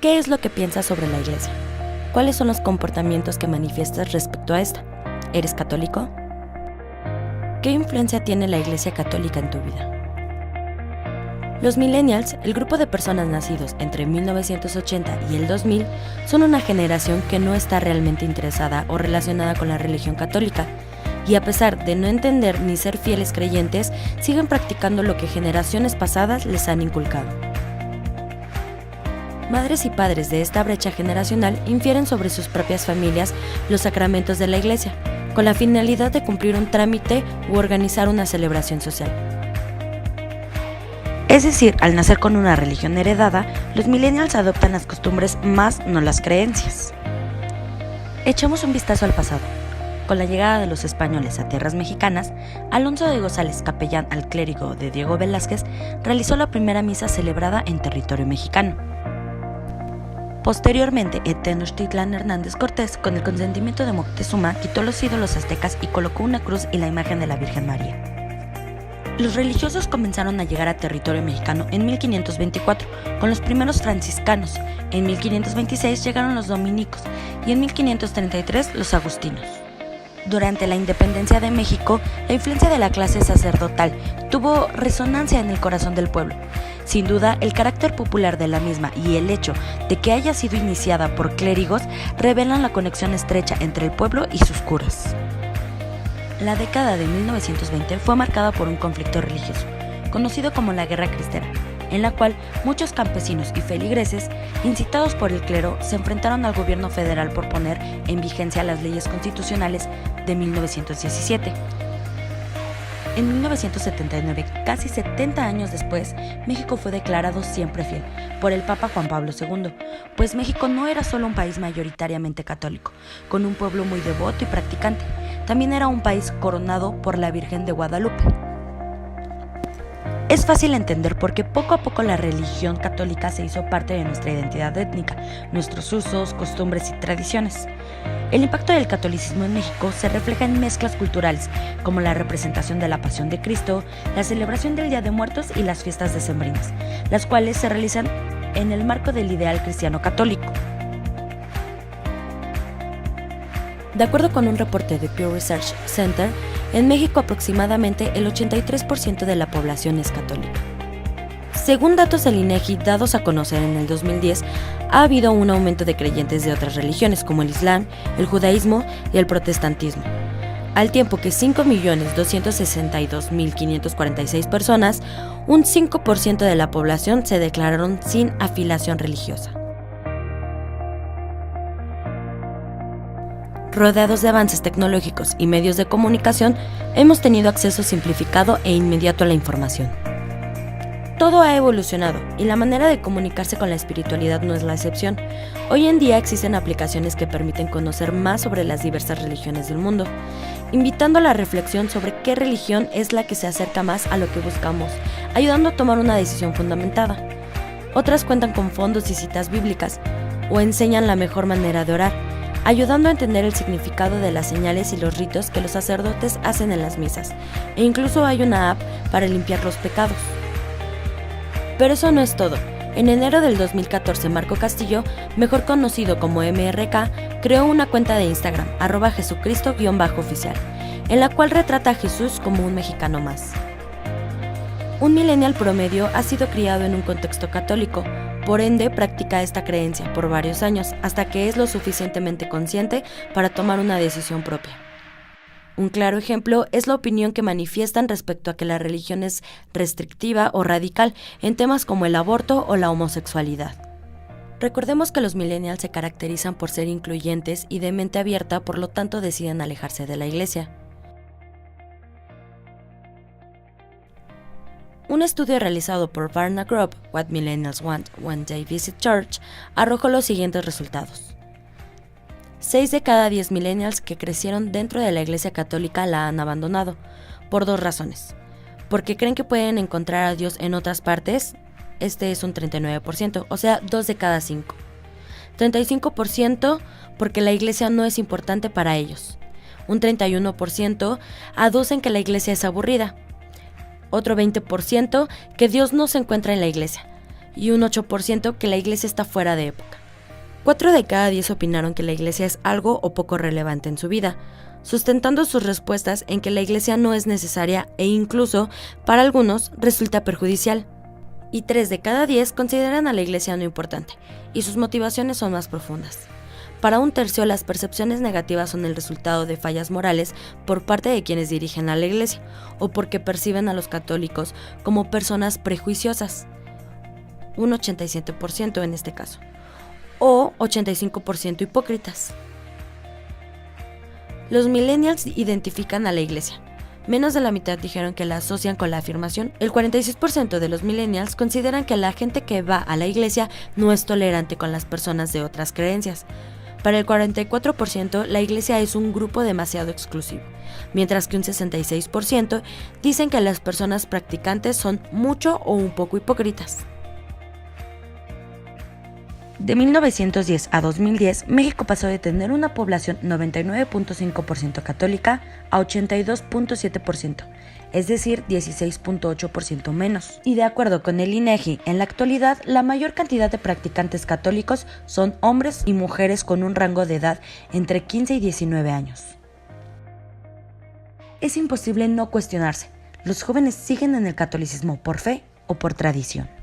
¿Qué es lo que piensas sobre la iglesia? ¿Cuáles son los comportamientos que manifiestas respecto a esta? ¿Eres católico? ¿Qué influencia tiene la Iglesia Católica en tu vida? Los millennials, el grupo de personas nacidos entre 1980 y el 2000, son una generación que no está realmente interesada o relacionada con la religión católica, y a pesar de no entender ni ser fieles creyentes, siguen practicando lo que generaciones pasadas les han inculcado. Madres y padres de esta brecha generacional infieren sobre sus propias familias los sacramentos de la Iglesia, con la finalidad de cumplir un trámite u organizar una celebración social. Es decir, al nacer con una religión heredada, los millennials adoptan las costumbres más no las creencias. Echemos un vistazo al pasado. Con la llegada de los españoles a tierras mexicanas, Alonso de González, capellán al clérigo de Diego Velázquez, realizó la primera misa celebrada en territorio mexicano. Posteriormente, Tenochtitlan Hernández Cortés, con el consentimiento de Moctezuma, quitó los ídolos aztecas y colocó una cruz y la imagen de la Virgen María. Los religiosos comenzaron a llegar a territorio mexicano en 1524 con los primeros franciscanos, en 1526 llegaron los dominicos y en 1533 los agustinos. Durante la independencia de México, la influencia de la clase sacerdotal tuvo resonancia en el corazón del pueblo. Sin duda, el carácter popular de la misma y el hecho de que haya sido iniciada por clérigos revelan la conexión estrecha entre el pueblo y sus curas. La década de 1920 fue marcada por un conflicto religioso, conocido como la Guerra Cristera, en la cual muchos campesinos y feligreses, incitados por el clero, se enfrentaron al gobierno federal por poner en vigencia las leyes constitucionales de 1917. En 1979, casi 70 años después, México fue declarado siempre fiel por el Papa Juan Pablo II, pues México no era solo un país mayoritariamente católico, con un pueblo muy devoto y practicante, también era un país coronado por la Virgen de Guadalupe. Es fácil entender por qué poco a poco la religión católica se hizo parte de nuestra identidad étnica, nuestros usos, costumbres y tradiciones. El impacto del catolicismo en México se refleja en mezclas culturales, como la representación de la Pasión de Cristo, la celebración del Día de Muertos y las fiestas decembrinas, las cuales se realizan en el marco del ideal cristiano católico. De acuerdo con un reporte de Pew Research Center, en México aproximadamente el 83% de la población es católica. Según datos del INEGI dados a conocer en el 2010, ha habido un aumento de creyentes de otras religiones como el Islam, el judaísmo y el protestantismo, al tiempo que 5.262.546 personas, un 5% de la población se declararon sin afiliación religiosa. Rodeados de avances tecnológicos y medios de comunicación, hemos tenido acceso simplificado e inmediato a la información. Todo ha evolucionado y la manera de comunicarse con la espiritualidad no es la excepción. Hoy en día existen aplicaciones que permiten conocer más sobre las diversas religiones del mundo, invitando a la reflexión sobre qué religión es la que se acerca más a lo que buscamos, ayudando a tomar una decisión fundamentada. Otras cuentan con fondos y citas bíblicas o enseñan la mejor manera de orar, ayudando a entender el significado de las señales y los ritos que los sacerdotes hacen en las misas, e incluso hay una app para limpiar los pecados. Pero eso no es todo. En enero del 2014, Marco Castillo, mejor conocido como MRK, creó una cuenta de Instagram, @Jesucristo_oficial, en la cual retrata a Jesús como un mexicano más. Un millennial promedio ha sido criado en un contexto católico, por ende practica esta creencia por varios años, hasta que es lo suficientemente consciente para tomar una decisión propia. Un claro ejemplo es la opinión que manifiestan respecto a que la religión es restrictiva o radical en temas como el aborto o la homosexualidad. Recordemos que los millennials se caracterizan por ser incluyentes y de mente abierta, por lo tanto deciden alejarse de la iglesia. Un estudio realizado por Barna Group, What Millennials Want When They Visit Church, arrojó los siguientes resultados. 6 de cada 10 millennials que crecieron dentro de la Iglesia Católica la han abandonado, por 2 razones. Porque creen que pueden encontrar a Dios en otras partes, este es un 39%, o sea, 2 de cada 5. 35% porque la Iglesia no es importante para ellos. Un 31% aducen que la Iglesia es aburrida. Otro 20% que Dios no se encuentra en la Iglesia. y un 8% que la iglesia está fuera de época. 4 de cada 10 opinaron que la iglesia es algo o poco relevante en su vida, sustentando sus respuestas en que la iglesia no es necesaria e incluso, para algunos, resulta perjudicial. Y 3 de cada 10 consideran a la iglesia no importante, y sus motivaciones son más profundas. Para un tercio, las percepciones negativas son el resultado de fallas morales por parte de quienes dirigen a la iglesia, o porque perciben a los católicos como personas prejuiciosas, un 87% en este caso, o 85% hipócritas. Los millennials identifican a la iglesia. Menos de la mitad dijeron que la asocian con la afirmación. El 46% de los millennials consideran que la gente que va a la iglesia no es tolerante con las personas de otras creencias. Para el 44%, la iglesia es un grupo demasiado exclusivo, mientras que un 66% dicen que las personas practicantes son mucho o un poco hipócritas. De 1910 a 2010, México pasó de tener una población 99.5% católica a 82.7%, es decir, 16.8% menos. Y de acuerdo con el INEGI, en la actualidad, la mayor cantidad de practicantes católicos son hombres y mujeres con un rango de edad entre 15 y 19 años. Es imposible no cuestionarse, ¿los jóvenes siguen en el catolicismo por fe o por tradición?